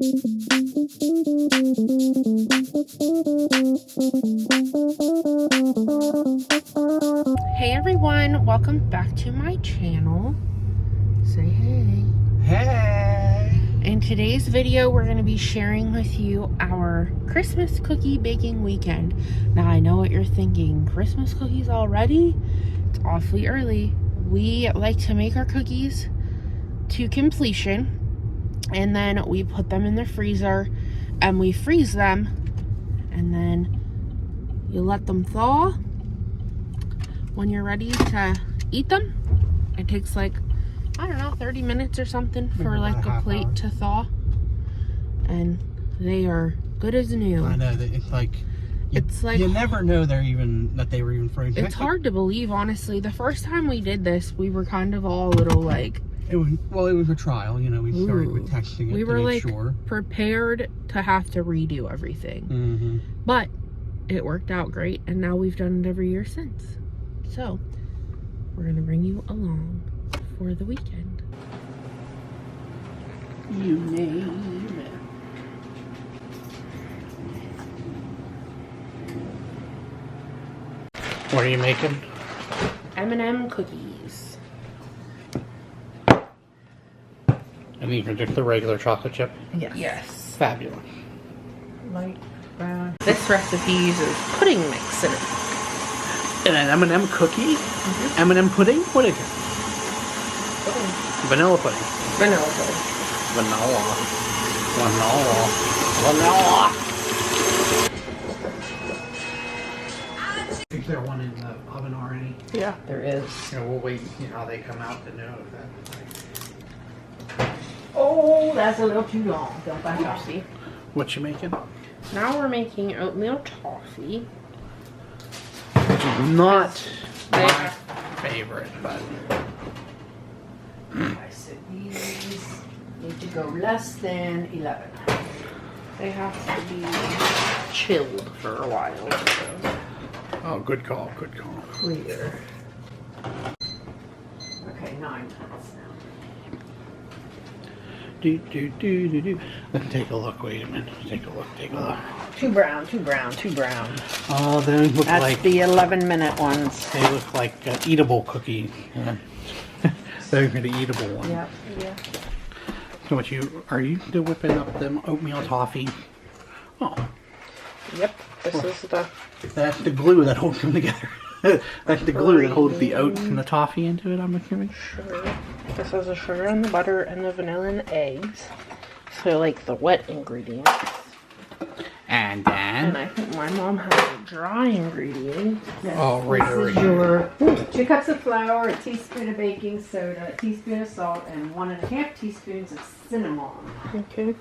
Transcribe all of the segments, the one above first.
Hey everyone, welcome back to my channel. Say hey. Hey! In today's video, we're going to be sharing with you our Christmas cookie baking weekend. Now, I know what you're thinking. Christmas cookies already? It's awfully early. We like to make our cookies to completion, and then we put them in the freezer, and we freeze them, and then you let them thaw. When you're ready to eat them, it takes like, I don't know, 30 minutes or something for like a plate to thaw. And they are good as new. I know, it's like you never know that they were even frozen. It's hard to believe, honestly. The first time we did this, we were kind of all a little like, it was a trial, you know. We started with testing it. We were to like make sure. prepared to have to redo everything. But it worked out great, and now we've done it every year since. So we're gonna bring you along for the weekend. You name it. What are you making? M&M cookies. And these are just the regular chocolate chip? Yes. Yes. Fabulous. Light brown. This recipe uses pudding mix in it. And an M&M cookie? M&M pudding? What is it? Pudding. Vanilla pudding. Vanilla pudding. Vanilla. I think there's one in the oven already. Yeah, there is. Yeah, we'll wait and see how they come out to know if that. Oh, that's a little too long. Don't back up, see? What you making? Now we're making oatmeal toffee. Which is not my favorite, but I said these need to go less than 11. They have to be chilled for a while. So. oh, good call, good call. Clear. Okay, 9 minutes now. Let's take a look. Wait a minute. Take a look. Too brown, too brown, too brown. Oh, they look That's like the 11-minute ones. they look like eatable cookies. Yeah. They're the eatable one. Yep. Yeah. So, are you still whipping up them oatmeal toffee? Oh, Yep, this is the... that's the glue that holds them together. That's the glue that holds the oats and the toffee into it, I'm assuming. sugar. This is the sugar and the butter and the vanilla and eggs. So like the wet ingredients. And And then... I think my mom has a dry ingredient. Oh, right. This is your 2 cups of flour, a teaspoon of baking soda, a teaspoon of salt, and 1.5 teaspoons of cinnamon. Okay.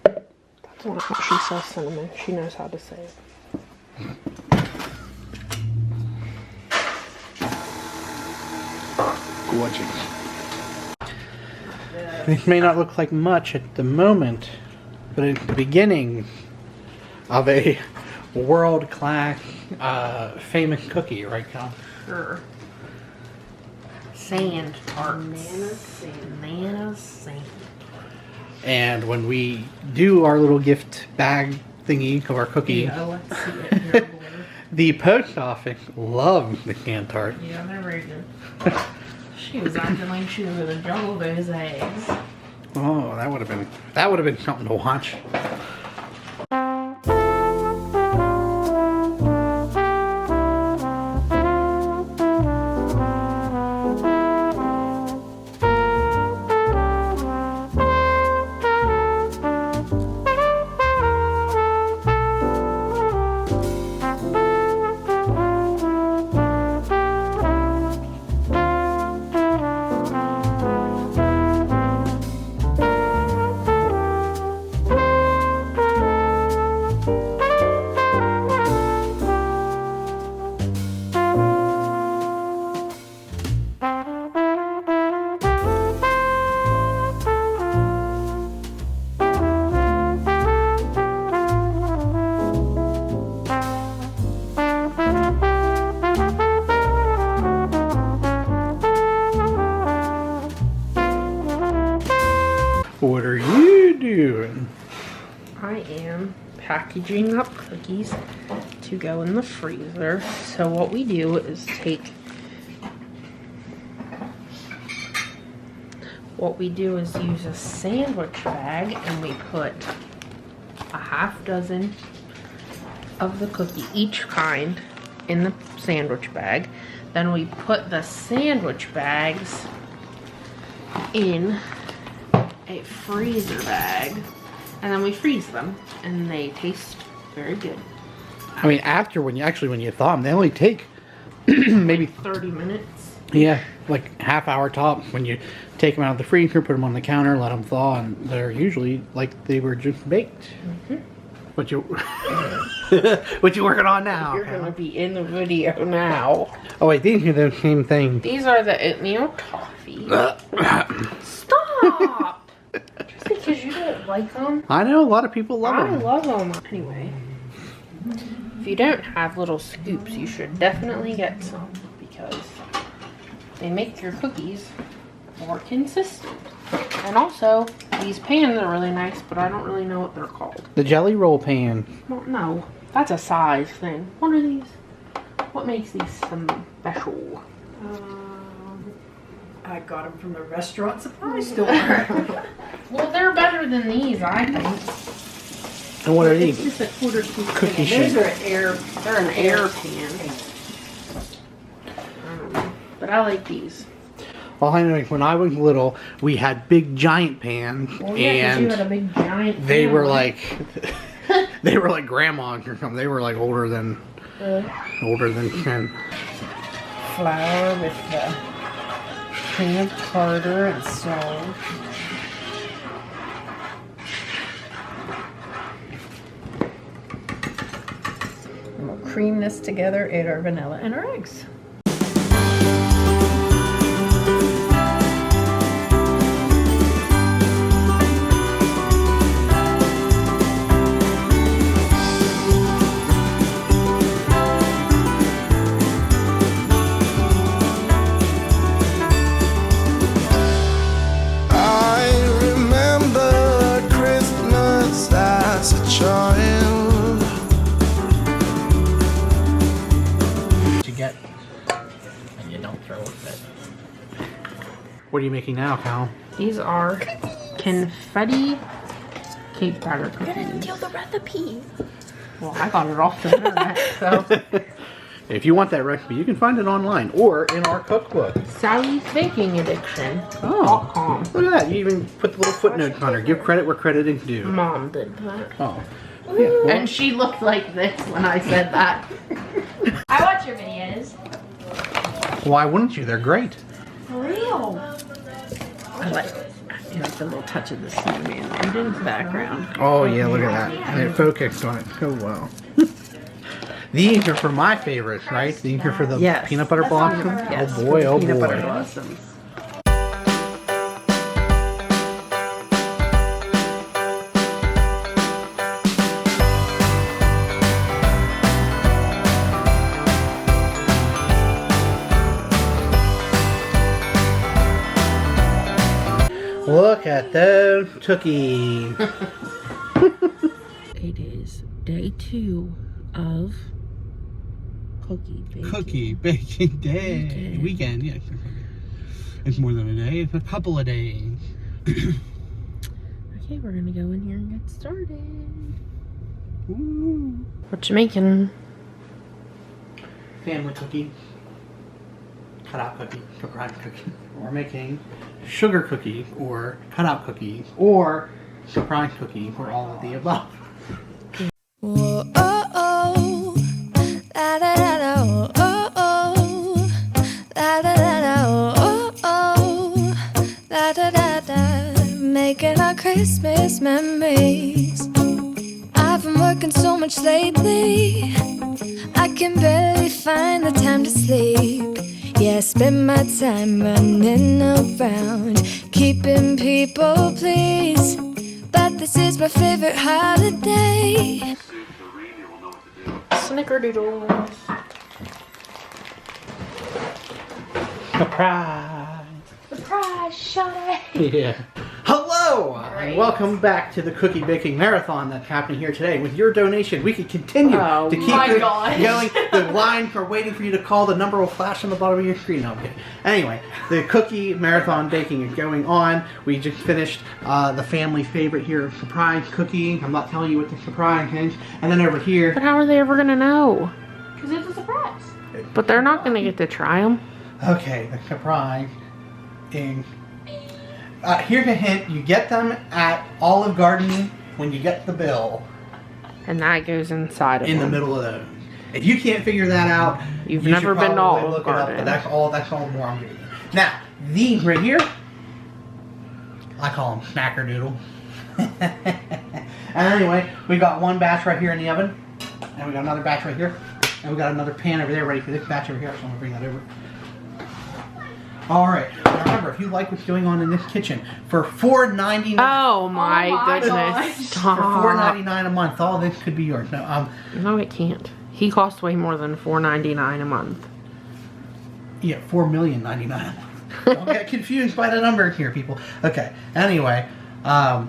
That's not how she says cinnamon. She knows how to say it. Gorgeous. This may not look like much at the moment, but it's the beginning of a world-class, famous cookie, right, Cal? Sure. Sand tarts. Banana sand. And when we do our little gift bag thingy of our cookie, Yeah, let's see it here. the post office loves the sand tart. Yeah, they're very good. She was acting like she was gonna juggle those eggs. Oh, that would have been something to watch. I am packaging up cookies to go in the freezer. So what we do is use a sandwich bag, and we put a half dozen of the cookie, each kind, in the sandwich bag. Then we put the sandwich bags in a freezer bag, and then we freeze them, and they taste very good. I mean, when you thaw them, they only take maybe 30 minutes. Yeah, like half hour top. When you take them out of the freezer, put them on the counter, let them thaw, and they're usually like they were just baked. Mm-hmm. What you working on now? You're gonna be in the video now. Oh wait, these are the same thing. These are the oatmeal toffee. Stop! Just because you don't like them. I know a lot of people love them. I love them. Anyway, if you don't have little scoops, you should definitely get some, because they make your cookies more consistent. And also, these pans are really nice, but I don't really know what they're called. The jelly roll pan. Well, no, that's a size thing. What are these? What makes these special? I got them from the restaurant supply store. Well, they're better than these, I think. And what are It's these? just a quarter cube Cookie pan. Those sheet. are an Air pan. But I like these. Well, I know when I was little, we had big giant pans, Well, yeah, 'cause you had a and big giant they pan. were like grandma or something. They were like older than 10. Flour with the peanut butter and salt. And we'll cream this together, add our vanilla and our eggs. What are you making now, Cal? These are confetti cake batter cookies. Steal the recipe. Well, I got it off the internet, so. If you want that recipe, you can find it online or in our cookbook. Sally's Baking Addiction. Oh, look at that. You even put the little footnotes on her. Give credit where credit is due. Mom did that. Oh. Yeah, well, And she looked like this when I said that. I watch your videos. why wouldn't you? They're great. For real. I like the little touch of the snowman right in the background. Oh, yeah, look at that. And it focused on it so well. These are for my favorites, right? These are for the Yes. peanut butter blossom. Yes, Oh boy, oh peanut butter boy. blossoms. Look at those cookies. It is day 2 of cookie baking. day. Weekend, yes. It's more than a day. It's a couple of days. Okay, we're gonna go in here and get started. Ooh. What you making? Family cookie. Cutout cookie. Surprise cookie. We're making sugar cookie or cutout cookies or surprise cookie or all of the above. Whoa, oh, oh, da da da da, oh, oh, da da da da, oh, oh, da da da da, making our Christmas memories. I've been working so much lately, I can barely find the time to sleep. Yeah, I spend my time running around, keeping people pleased. But this is my favorite holiday. Snickerdoodles. Surprise! Surprise, shawty. Yeah. Hello! Hello! And welcome back to the cookie baking marathon that's happening here today. With your donation, we can continue to keep it going. The line for waiting for you to call, the number will flash on the bottom of your screen. No, I'm kidding. Anyway, the cookie marathon baking is going on. We just finished the family favorite here, surprise cookie. I'm not telling you what the surprise is. And then over here. But how are they ever gonna know? Because it's a surprise. But they're not gonna get to try them. Okay, the surprise is. Here's a hint, you get them at Olive Garden when you get the bill. And that goes inside of in them. the middle of those. If you can't figure that out, You've you never should been to probably Olive look it up, Garden. but that's all more I'm giving you. Now, these right here, I call them Snackerdoodle. And anyway, we got one batch right here in the oven, and we got another batch right here, and we got another pan over there ready for this batch over here, so I'm gonna bring that over. Alright, now remember, if you like what's going on in this kitchen, for $4.99 Oh my goodness. gosh. Stop. for $4.99 a month, all this could be yours. No, No, it can't. He costs way more than $4.99 a month. yeah, $4,000,099 a month. Don't get confused by the number here, people. Okay, anyway, I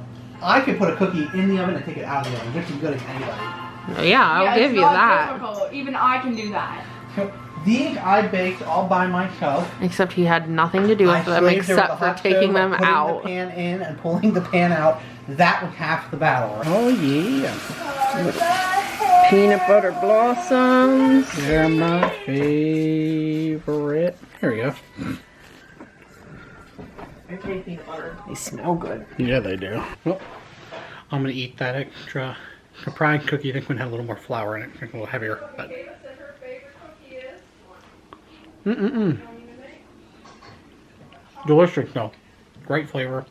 could put a cookie in the oven and take it out of the oven just as good as anybody. Yeah, I'll give it's you not that. difficult. Even I can do that. So, these I baked all by myself. Except he had nothing to do with them slaved over except the for hot taking stove, them putting out. the pan in and pulling the pan out. That was half the battle. Oh yeah. Peanut butter blossoms. They're my favorite. Here we go. Okay, peanut butter. They smell good. Yeah, they do. Well, I'm gonna eat that extra surprise cookie. I think one had a little more flour in it. I think a little heavier, but. Delicious though. Great flavor.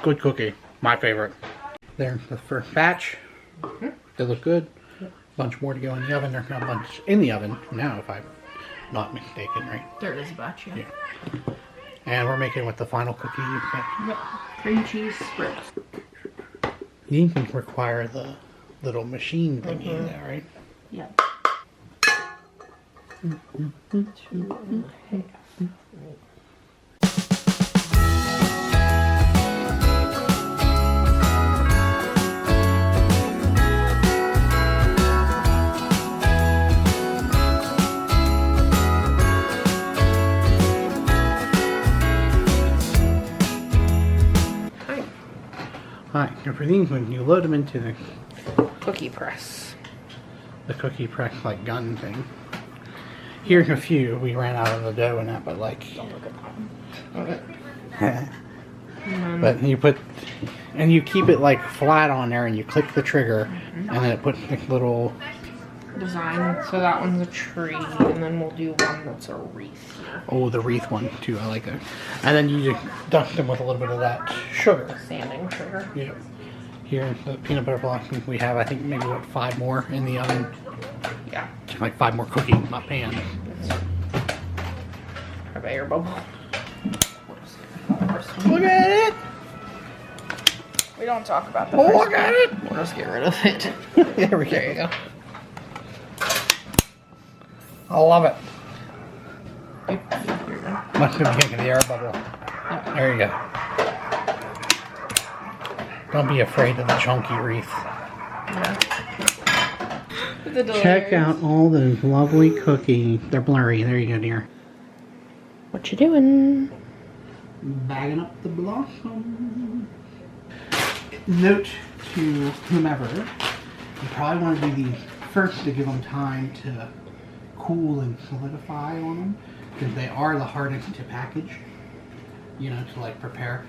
Good cookie. My favorite. There's the first batch. They look good. Bunch more to go in the oven. There's not a bunch in the oven now, if I'm not mistaken, right? There is a batch, yeah. And we're making with the final cookie. Yep. Cream cheese spreads. You can require the little machine thingy in there, right? Yeah. Alright, and for these, when you load them into the Cookie press. cookie press like gun thing. Here's a few. We ran out of the dough and that, but like. But you put, and you keep it like flat on there, and you click the trigger, and then it puts this little. Design. So that one's a tree, and then we'll do one that's a wreath. Oh, the wreath one too. I like that. And then you just dust them with a little bit of that sugar. Sanding sugar. Yeah. Here, the peanut butter blossoms we have, I think maybe what 5 more in the oven. Yeah. Like 5 more cookies in my pan. Have air bubble. Look at it! We don't talk about the Look at it! We'll just get rid of it. There we go. There you go. I love it. Here you go. Must have taken the air bubble. There you go. Don't be afraid of the chunky wreath. Check out all those lovely cookies. They're blurry. There you go, dear. What you doing? Bagging up the blossom. Note to whomever, you probably want to do these first to give them time to cool and solidify on them, because they are the hardest to package, you know, to like prepare.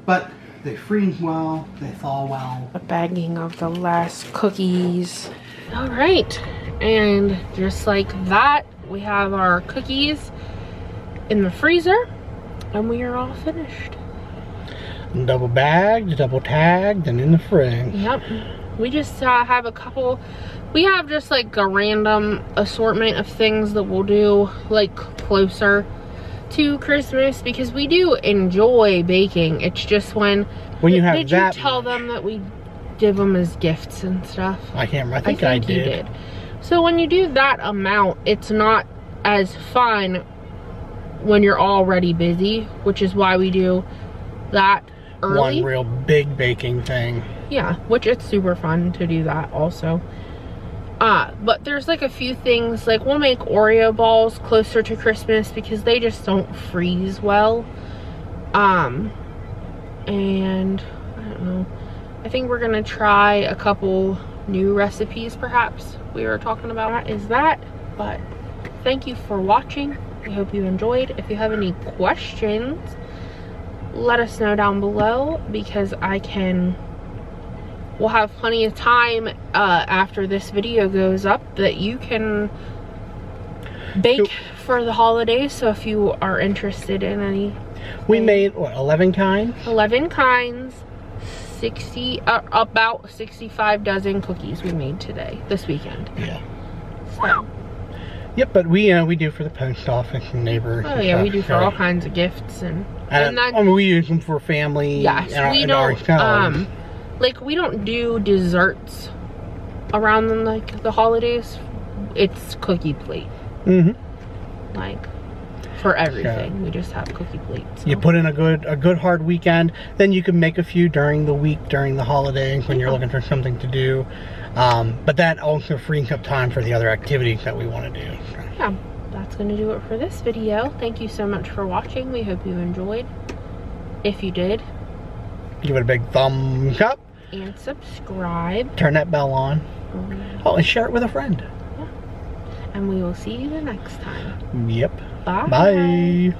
But they freeze well, they thaw well. A bagging of the last cookies. All right, and just like that, we have our cookies in the freezer, and we are all finished. Double bagged, double tagged, and in the fridge. Yep. We just have a couple. We have just like a random assortment of things that we'll do like closer to Christmas, because we do enjoy baking. It's just when you have did that you tell much. them that we give them as gifts and stuff? I can't remember. I think I you did. So when you do that amount, it's not as fun when you're already busy, which is why we do that early. one real big baking thing. Yeah, which it's super fun to do that also. But there's like a few things, like we'll make Oreo balls closer to Christmas because they just don't freeze well. And I don't know, I think we're gonna try a couple new recipes perhaps. We were talking about that, but thank you for watching. I hope you enjoyed. If you have any questions, let us know down below, because we'll have plenty of time after this video goes up that you can bake for the holidays. So if you are interested in any, we made what, 11 kinds? 11 kinds, about 65 dozen cookies we made this weekend. Yeah. So. Yep, but we do for the post office and neighbors. Oh yeah, we do for all kinds of gifts and then, I mean, we use them for family. Yes, we don't. Like we don't do desserts around like the holidays. It's cookie plate. Like for everything, we just have cookie plates. So. You put in a good hard weekend, then you can make a few during the week during the holidays when you're looking for something to do. But that also frees up time for the other activities that we want to do. Yeah, that's going to do it for this video. Thank you so much for watching. We hope you enjoyed. If you did, give it a big thumbs up. And subscribe. Turn that bell on. Oh, and share it with a friend. Yeah. And we will see you the next time. Yep. Bye. Bye.